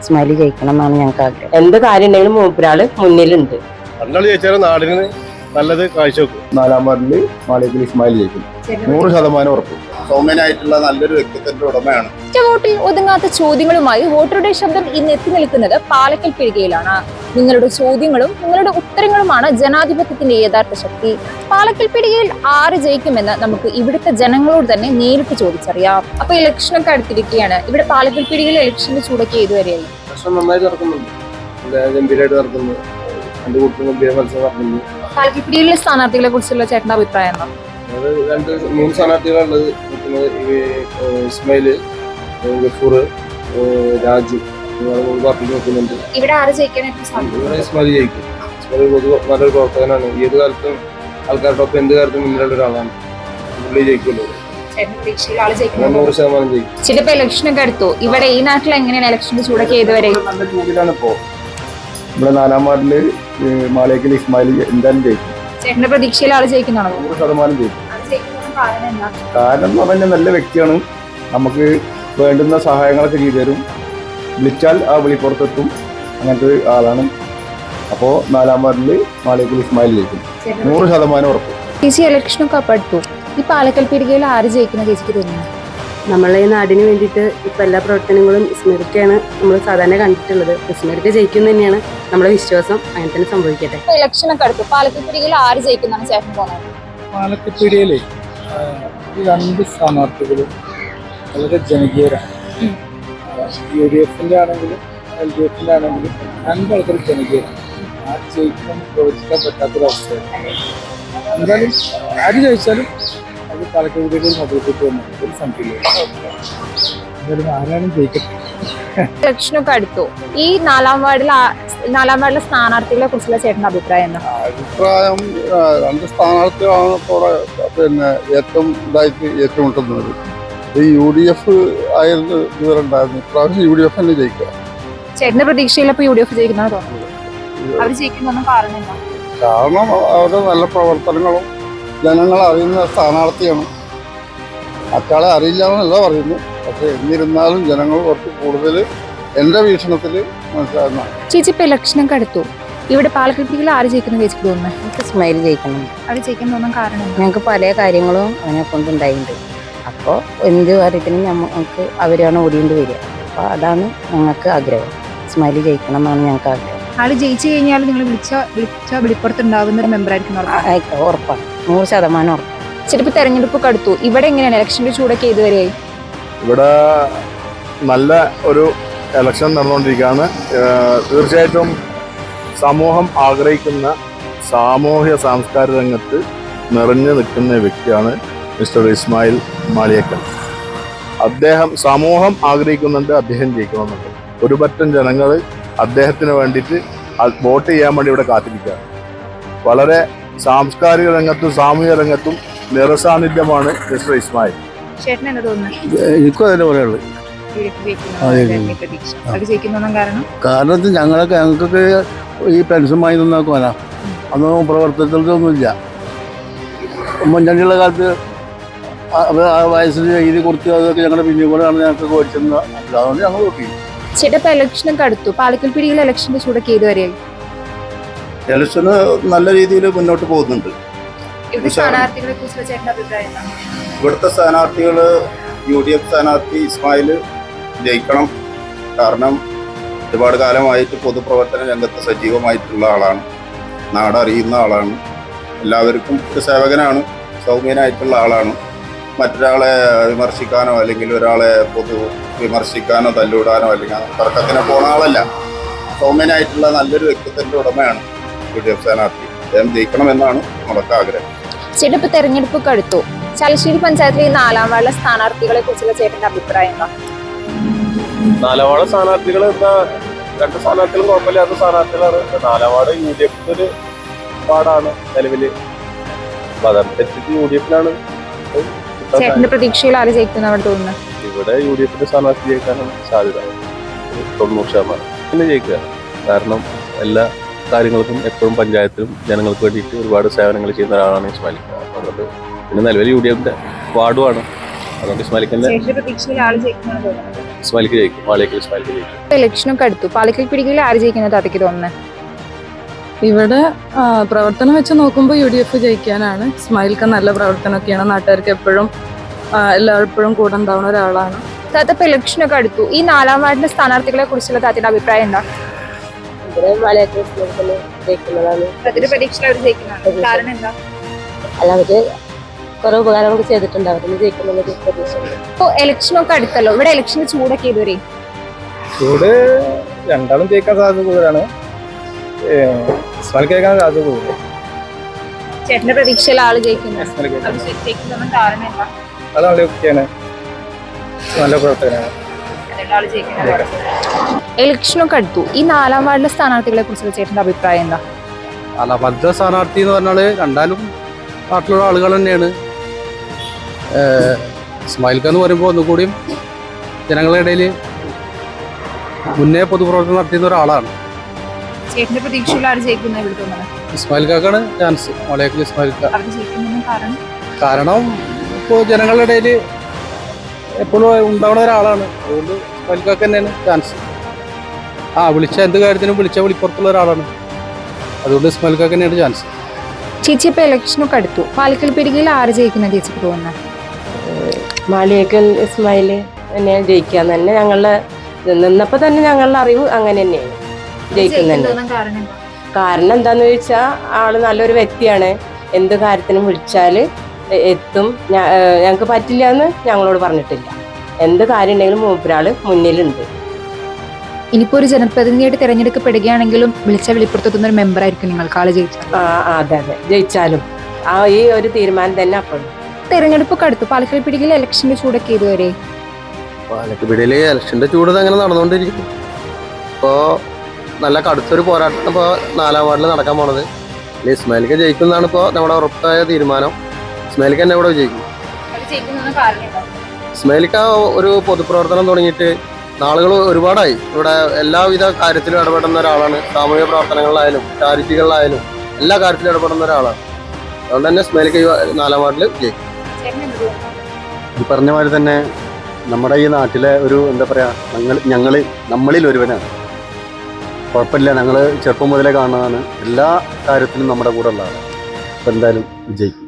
Smiley ജയിക്കണം എന്നാണ് ഞങ്ങൾക്ക് ആഗ്രഹം. എന്ത് കാര്യം ഉണ്ടെങ്കിലും മൂപ്പരാള് മുന്നിലുണ്ട്. രണ്ടാൾ ജയിച്ചാലും നാടിന് നല്ലത് കാഴ്ചവെക്കും. നാലാം വാർഡില് മാളികയിൽ ഇസ്മായിൽ ജയിക്കും, 100% ഉറപ്പ്. സൗമ്യനായിട്ടുള്ള നല്ലൊരു വ്യക്തിത്വത്തിന്റെ ഉടമയാണ്. വോട്ടിൽ ഒതുങ്ങാത്ത ചോദ്യങ്ങളുമായി വോട്ടറുടെ ശബ്ദം ഇന്ന് എത്തി നിൽക്കുന്നത് പാലക്കൽ പിടികയിലാണ്. നിങ്ങളുടെ ചോദ്യങ്ങളും നിങ്ങളുടെ ഉത്തരങ്ങളുമാണ് ജനാധിപത്യത്തിന്റെ യഥാർത്ഥ ശക്തി. പാലക്കൽ പിടികയിൽ ആര് ജയിക്കുമെന്ന് നമുക്ക് ഇവിടുത്തെ ജനങ്ങളോട് തന്നെ നേരിട്ട് ചോദിച്ചറിയാം. അപ്പൊ ഇലക്ഷനൊക്കെ അടുത്തിരിക്കുകയാണ്. ഇവിടെ പാലക്കൽ പിടികയിൽ ഇലക്ഷന്റെ ചൂടൊക്കെ ഏതുവരെയായി? നന്നായിട്ട് നടക്കുന്നുണ്ട്, ഗംഭീരമായിട്ട് നടക്കുന്നു. രണ്ടു കൂട്ടരും ഗംഭീര മത്സരം നടക്കുന്നു. പാലക്കൽ പിടികയിലെ സ്ഥാനാർത്ഥികളെ കുറിച്ചുള്ള ചേട്ടന്റെ അഭിപ്രായം എന്താ? മൂന്ന് സ്ഥാനാർത്ഥികളുള്ളത്. ഇസ്മായില്, ഗഫൂർ, രാജു പാർട്ടിക്ക് നോക്കുന്നുണ്ട്. ഇവിടെ ആര് ജയിക്കാനായിട്ട് സാധിക്കും? ഇവിടെ ഇസ്മായിൽ ജയിക്കും. ഇസ്മായിൽ നല്ലൊരു പ്രവർത്തകനാണ്. ഏത് കാലത്തും ആൾക്കാരുടെ ഒപ്പം എന്ത് കാലത്തും മുന്നിലുള്ള ഒരാളാണ്. പുള്ളി ജയിക്കുമല്ലോ, 100% ജയിക്കും. ചിലപ്പോ ഇലക്ഷനൊക്കെ എടുത്തു. ഇവിടെ ഈ നാട്ടിൽ എങ്ങനെയാണ് ഇലക്ഷന്റെ ചൂടൊക്കെ ഏതുവരെ? നല്ല ചൂടിലാണ് ഇപ്പോ. ഇവിടെ നാലാം വാർഡില് മാളികയിൽ ഇസ്മായിൽ എന്തായാലും ജയിക്കും. ചേട്ടന്റെ പ്രതീക്ഷയിൽ ആള് ജയിക്കുന്നതാണോ? 100% ജയിക്കും. കാരണം എന്ന് പറഞ്ഞാൽ നല്ല വ്യക്തിയാണ്. നമുക്ക് വേണ്ടുന്ന സഹായങ്ങളൊക്കെ ചെയ്തു തരും. വിളിച്ചാൽ ആ വിളിപ്പുറത്തെത്തും. അങ്ങനത്തെ ആളാണ്. അപ്പോൾ നാലാം വാർഡില് മാളികയിൽ ഇസ്മായിൽ ജയിക്കും, 100% ഉറപ്പ്. ചേച്ചി ഇലക്ഷനൊക്കെ അപ്പൊ എടുത്തു. ഈ പാലക്കൽ പിടികയിൽ ആര് ജയിക്കുന്ന ചേച്ചിക്ക് തോന്നുന്നു? നമ്മളെ ഈ നാടിന് വേണ്ടിയിട്ട് ഇപ്പം എല്ലാ പ്രവർത്തനങ്ങളും ഇസ്മരിക്കാണ് നമ്മൾ സാധാരണ കണ്ടിട്ടുള്ളത്. ഇസ്മരിക്ക ജയിക്കും തന്നെയാണ് നമ്മുടെ വിശ്വാസം. അങ്ങനെ തന്നെ സംഭവിക്കട്ടെ. ഇലക്ഷനൊക്കെ അടുത്തു. പാലക്കൽ പിടികയിൽ ആര് ജയിക്കുന്നതാണ് ചേട്ടന് തോന്നുന്നത്? പാലക്കൽ പിടികയിലെ ഈ രണ്ട് സ്ഥാനാർത്ഥികളും വളരെ ജനകീയരാണ്. UDF-ന്റെ ആണെങ്കിലും LDF-ന്റെ ആണെങ്കിലും രണ്ടാൾക്കാർ ജനകീയരാണ്. ആര് ജയിക്കുമെന്ന് പ്രവചിക്കാൻ പറ്റാത്തൊരവസ്ഥയാണ്. എന്തായാലും ആര് ജയിച്ചാലും അത് പാലക്കൽ പിടികയിൽ മൊബൈൽ വന്നു ഒരു സംഖ്യയില്ല. എന്തായാലും ആരാണ് ജയിക്കട്ടെ. ഇലക്ഷനൊക്കെ അടുത്തു. ഈ നാലാം വാർഡിലെ സ്ഥാനാർത്ഥികളെ കുറിച്ചുള്ള ചേട്ടന്റെ അഭിപ്രായം എന്താ? അഭിപ്രായം രണ്ട് സ്ഥാനാർത്ഥികളാണ് ഏറ്റവും ഇതായിട്ട് ഏറ്റുമുട്ടുന്നത്. ഈ UDF ആയിരുന്നു ഇതുവരെ ഉണ്ടായിരുന്നു. ഇപ്രാവശ്യം UDF തന്നെ ജയിക്കുക. ചേട്ടന്റെ പ്രതീക്ഷയിൽ ഇപ്പൊ UDF ജയിക്കുന്നതാണ് തോന്നുന്നത്. അവർ ജയിക്കുന്ന കാരണം എന്താ? കാരണം അവരുടെ നല്ല പ്രവർത്തനങ്ങളും ജനങ്ങൾ അറിയുന്ന സ്ഥാനാർത്ഥിയാണ്. മറ്റാളെ അറിയില്ല എന്നല്ല പറയുന്നു. പക്ഷെ എന്നിരുന്നാലും ജനങ്ങൾ കുറച്ച് കൂടുതൽ എന്റെ വീക്ഷണത്തിൽ മനസ്സിലാകുന്ന. ചേച്ചി ഇപ്പൊ ഇലക്ഷനൊക്കെ അടുത്തു. ഇവിടെ പാലക്കൽ പിടികയിൽ ആര് ജയിക്കുന്ന ചേച്ചിക്ക് തോന്നുന്നത്? നമുക്ക് സ്മൈലി ജയിക്കണം. അവർ ജയിക്കാൻ തോന്നാൻ കാരണം ഞങ്ങൾക്ക് പല കാര്യങ്ങളും അതിനെ കൊണ്ടുണ്ടായിട്ടുണ്ട്. അപ്പോൾ എന്ത് കാര്യത്തിനും ഞങ്ങൾക്ക് അവരാണ് ഓടിക്കൊണ്ട് വരിക. അപ്പോൾ അതാണ് ഞങ്ങൾക്ക് ആഗ്രഹം. സ്മൈലി ജയിക്കണം എന്നാണ് ഞങ്ങൾക്ക് ആഗ്രഹം. ആള് ജയിച്ചു കഴിഞ്ഞാൽ നിങ്ങൾ വിളിച്ച വെളിപ്പുറത്തുണ്ടാവുന്ന ഒരു മെമ്പർ ആയിരിക്കും. ഉറപ്പാണ്, 100% ഉറപ്പ്. ചിലപ്പോൾ തെരഞ്ഞെടുപ്പൊക്കെ അടുത്തു. ഇവിടെ എങ്ങനെയാണ് ഇലക്ഷന്റെ ചൂടൊക്കെ ഇതുവരെയായി? ഇവിടെ നല്ല ഒരു ഇലക്ഷൻ നടന്നുകൊണ്ടിരിക്കുകയാണ്. തീർച്ചയായിട്ടും സമൂഹം ആഗ്രഹിക്കുന്ന സാമൂഹ്യ സാംസ്കാരിക രംഗത്ത് നിറഞ്ഞു നിൽക്കുന്ന വ്യക്തിയാണ് മിസ്റ്റർ ഇസ്മായിൽ മാളിയേക്കൽ. അദ്ദേഹം സമൂഹം ആഗ്രഹിക്കുന്നുണ്ട്, അദ്ദേഹം ജയിക്കണമെന്നുണ്ട്. ഒരു പറ്റം ജനങ്ങൾ അദ്ദേഹത്തിന് വേണ്ടിയിട്ട് വോട്ട് ചെയ്യാൻ വേണ്ടി ഇവിടെ കാത്തിരിക്കുകയാണ്. വളരെ സാംസ്കാരിക രംഗത്തും സാമൂഹിക രംഗത്തും നിറസാന്നിധ്യമാണ് മിസ്റ്റർ ഇസ്മായിൽ. ചേട്ടൻ എന്താ തോന്നുന്നത്? എനിക്കും അതിനെ പറയുള്ളൂ. കാരണം ഞങ്ങൾക്കൊക്കെ ഈ പെൻഷൻ വാങ്ങി തന്നാക്കുവാനാ. അതൊന്നും പ്രവർത്തനത്തിലൊന്നുമില്ല. ഉമ്മൻചാണ്ടിയുള്ള കാലത്ത് വയസ്സിന് ഇത് കൊടുത്ത് അതൊക്കെ ഞങ്ങളുടെ പിന്നിൽ കൂടെയാണ് ഞങ്ങൾക്ക് മേടിച്ചത്. അതുകൊണ്ട് ഞങ്ങൾ വോട്ട് ചെയ്യും. ചേട്ടപ്പ ഇലക്ഷനൊക്കെ അടുത്തു. പാലക്കൽ പിടിയിലെ ഇലക്ഷന്റെ ചൂടൊക്കെ ഇതുവരെയായി? ഇലക്ഷന് നല്ല രീതിയിൽ മുന്നോട്ട് പോകുന്നുണ്ട്. സ്ഥാനാർത്ഥികളെ കുറിച്ചുള്ള ചേട്ടന്റെ അഭിപ്രായം എന്താണ്? ഇവിടുത്തെ സ്ഥാനാർത്ഥികൾ UDF സ്ഥാനാർത്ഥി ഇസ്മായിൽ ജയിക്കണം. കാരണം ഒരുപാട് കാലമായിട്ട് പൊതുപ്രവർത്തന രംഗത്ത് സജീവമായിട്ടുള്ള ആളാണ്, നാടറിയുന്ന ആളാണ്, എല്ലാവർക്കും ഒരു സേവകനാണ്, സൗമ്യനായിട്ടുള്ള ആളാണ്. മറ്റൊരാളെ വിമർശിക്കാനോ അല്ലെങ്കിൽ ഒരാളെ വിമർശിക്കാനോ തല്ലിവിടാനോ അല്ലെങ്കിൽ തർക്കത്തിന് പോകുന്ന ആളല്ല. സൗമ്യനായിട്ടുള്ള നല്ലൊരു വ്യക്തിത്വത്തിന്റെ ഉടമയാണ് UDF സ്ഥാനാർത്ഥി. അദ്ദേഹം ജയിക്കണമെന്നാണ് നമ്മളൊക്കെ ആഗ്രഹം. ചേട്ടൻ ഇപ്പൊ തെരഞ്ഞെടുപ്പൊക്കെ അടുത്തു. ചലശ്ശേരി പഞ്ചായത്തിലെ 4ാം വാർഡിലെ സ്ഥാനാർത്ഥികളെ കുറിച്ചുള്ള ചേട്ടന്റെ അഭിപ്രായം എന്താ? 4ാം വാർഡ് സ്ഥാനാർത്ഥികൾ എന്താ, രണ്ട് സ്ഥാനാർത്ഥികളും കുഴപ്പമില്ലാത്ത സ്ഥാനാർത്ഥികളാണ്. 4ാം വാർഡ് UDF ഒരു വാർഡാണ് നിലവില്. അപ്പൊ അതനുസരിച്ചിട്ട് UDF-ലാണ്. ചേട്ടന്റെ പ്രതീക്ഷയിൽ ആര് ജയിക്കുന്ന അവിടെ തോന്നുന്നത്? ഇവിടെ UDF-ന്റെ സ്ഥാനാർത്ഥി ജയിക്കാനാണ് സാധ്യത. 90% ജയിക്കുക. കാരണം എല്ലാ കാര്യങ്ങൾക്കും എപ്പോഴും പഞ്ചായത്തിലും ജനങ്ങൾക്ക് വേണ്ടിയിട്ട് ഒരുപാട് സേവനങ്ങൾ ചെയ്യുന്ന ഒരാളാണ് ഇസ്മായിൽ. അതുകൊണ്ട് പിന്നെ നിലവിൽ UDF-ന്റെ വാർഡുമാണ്. അതുകൊണ്ട് ഇസ്മായിലിക്ക് തന്നെ ചേച്ചിയുടെ പ്രതീക്ഷയിൽ ആര് ജയിക്കുമെന്ന് തോന്നുന്നത്? ഇസ്മായിലിക്ക് ജയിക്കും. പാലക്കൽ ഇസ്മായിലിക്ക് ജയിക്കും. ഇപ്പൊ ഇലക്ഷനൊക്കെ അടുത്തു. പാലക്കൽ പിടികയിൽ ആര് ജയിക്കുന്നത് താത്തയ്ക്ക് തോന്നുന്നത്? ഇവിടെ പ്രവർത്തനം വെച്ച് നോക്കുമ്പോൾ UDF ജയിക്കാനാണ്. ഇസ്മായിൽക്ക് നല്ല പ്രവർത്തനമൊക്കെയാണ്. നാട്ടുകാർക്ക് എപ്പോഴും എല്ലായ്പ്പോഴും കൂടെ ഉണ്ടാവുന്ന ഒരാളാണ്. താത്ത ഇപ്പൊ ഇലക്ഷനൊക്കെ അടുത്തു. ഈ 4-ാം വാർഡിലെ സ്ഥാനാർത്ഥികളെ കുറിച്ചുള്ള താത്തയുടെ അഭിപ്രായം എന്താ? താത്തയുടെ പ്രതീക്ഷയിൽ അവർ ജയിക്കുന്നതാണ്. കാരണം എന്താ? അല്ല, അവര് കുറെ ഉപകാരങ്ങളൊക്കെ ചെയ്തിട്ടുണ്ട്. അവരൊന്നും ജയിക്കുന്നുള്ളത് പ്രതീക്ഷയുണ്ട്. ഇപ്പൊ ഇലക്ഷനൊക്കെ അടുത്തല്ലോ. ഇവിടെ ഇലക്ഷന് ചൂടൊക്കെ ഇതുവരെ ചൂട് രണ്ടാളും ജയിക്കാൻ സാധ്യത കൂടുതലാണ്. ഇസ്മായിലിക്ക് ജയിക്കാൻ സാധ്യത കൂടുതൽ. ചേട്ടന്റെ പ്രതീക്ഷയിൽ ആള് ജയിക്കുന്നത് കാരണം എന്താ? അത് നല്ല വ്യക്തിയാണ്, നല്ല പ്രവർത്തകനാണ്. ഇലക്ഷനൊക്കെ അടുത്തു. ഈ 4-ാം വാർഡിലെ സ്ഥാനാർത്ഥികളെ കുറിച്ചുള്ള ചേട്ടന്റെ അഭിപ്രായം എന്താ? അല്ല, ഭദ്ര സ്ഥാനാർത്ഥി എന്ന് പറഞ്ഞാൽ രണ്ടാലും നാട്ടിലുള്ള ആളുകൾ തന്നെയാണ്. ഇസ്മായിൽക്ക് എന്ന് പറയുമ്പോൾ ഒന്നുകൂടിയും ജനങ്ങളുടെ ഇടയിൽ മുന്നേ പൊതുപ്രവർത്തനം നടത്തിയിരുന്ന ഒരാളാണ്. ചേട്ടന്റെ പ്രതീക്ഷയിൽ ആര് ജയിക്കുന്ന ഇവിടെ തോന്നുന്നത്? ഇസ്മായിൽക്കാണ് ചാൻസ്. മലയാളത്തിൽ ഇസ്മായിൽക്ക. അവർ ജയിക്കുന്നതിന് കാരണം കാരണം ഇപ്പോൾ ജനങ്ങളുടെ ഇടയിൽ എപ്പോഴും ഉണ്ടാവുന്ന ഒരാളാണ്. അതുകൊണ്ട് ഇസ്മായിൽക്കാക്ക് തന്നെയാണ് ചാൻസ്. വിളിച്ച എന്ത് കാര്യത്തിനും വിളിച്ച വിളിപ്പുറത്തുള്ള ഒരാളാണ്. അതുകൊണ്ട് ഇസ്മായിൽക്കാക്ക് തന്നെയാണ് ചാൻസ്. ചേച്ചി ഇപ്പൊ ഇലക്ഷനൊക്കെ അടുത്തു. പാലക്കൽ പിടികയിൽ ആര് ജയിക്കുന്ന ചേച്ചിക്ക് തോന്നുന്നത്? മാളിയേക്കൽ ഇസ്മായിൽ തന്നെയാണ് ജയിക്കാന്ന് തന്നെ ഞങ്ങളുടെ നിന്നപ്പോൾ തന്നെ ഞങ്ങളുടെ അറിവ് അങ്ങനെ തന്നെയാണ് ജയിക്കുന്നുണ്ട്. കാരണം എന്താന്ന് ചോദിച്ചാൽ ആള് നല്ലൊരു വ്യക്തിയാണ്. എന്ത് കാര്യത്തിനും വിളിച്ചാൽ എത്തും. ഞങ്ങൾക്ക് പറ്റില്ല എന്ന് ഞങ്ങളോട് പറഞ്ഞിട്ടില്ല. എന്ത് കാര്യം ഉണ്ടെങ്കിലും മൂപ്പരാള് മുന്നിലുണ്ട്. ഇനിയിപ്പോ ഒരു ജനപ്രതിനിധിയായിട്ട് തിരഞ്ഞെടുക്കപ്പെടുകയാണെങ്കിലും വിളിച്ച വെളിപ്പെടുത്തുന്ന ഒരു മെമ്പർ ആയിരിക്കും നിങ്ങൾക്ക് ആള് ജയിച്ചത്. അതെ ജയിച്ചാലും ഈ ഒരു തീരുമാനം തന്നെ അപ്പോഴും. തെരഞ്ഞെടുപ്പൊക്കെ അടുത്തു. പാലക്കൽ പിടികയിൽ ഇലക്ഷന്റെ ചൂടൊക്കെ ഇതുവരെ പാലക്കൽ പിടിയില് ഇലക്ഷന്റെ ചൂട് അങ്ങനെ നടന്നുകൊണ്ടിരിക്കും. ഇപ്പോൾ നല്ല കടുത്തൊരു പോരാട്ടം ഇപ്പോൾ 4-ാം വാർഡിൽ നടക്കാൻ പോണത്. ഇസ്മായിലിക്ക് ജയിക്കുന്നതാണ് ഇപ്പോൾ നമ്മുടെ ഉറപ്പായ തീരുമാനം. ഇസ്മായിലിക്ക് തന്നെ ഇവിടെ ജയിക്കും. ഇസ്മായിലിക്ക ഒരു പൊതുപ്രവർത്തനം തുടങ്ങിയിട്ട് നാളുകൾ ഒരുപാടായി. ഇവിടെ എല്ലാവിധ കാര്യത്തിലും ഇടപെടുന്ന ഒരാളാണ്. സാമൂഹിക പ്രവർത്തനങ്ങളിലായാലും ചാരിറ്റികളിലായാലും എല്ലാ കാര്യത്തിലും ഇടപെടുന്ന ഒരാളാണ്. അതുകൊണ്ട് തന്നെ ഇസ്മായിലിക്ക 4-ാം വാർഡിൽ ജയിക്കും. ഈ പറഞ്ഞ മാതിരി തന്നെ നമ്മുടെ ഈ നാട്ടിലെ ഒരു എന്താ പറയുക, നമ്മളിൽ ഒരുവനാണ്. കുഴപ്പമില്ല, ഞങ്ങൾ ചെറുപ്പം മുതലേ കാണുന്നതാണ്. എല്ലാ കാര്യത്തിലും നമ്മുടെ കൂടെ ഉള്ളതാണ്. അപ്പം എന്തായാലും വിജയിക്കും.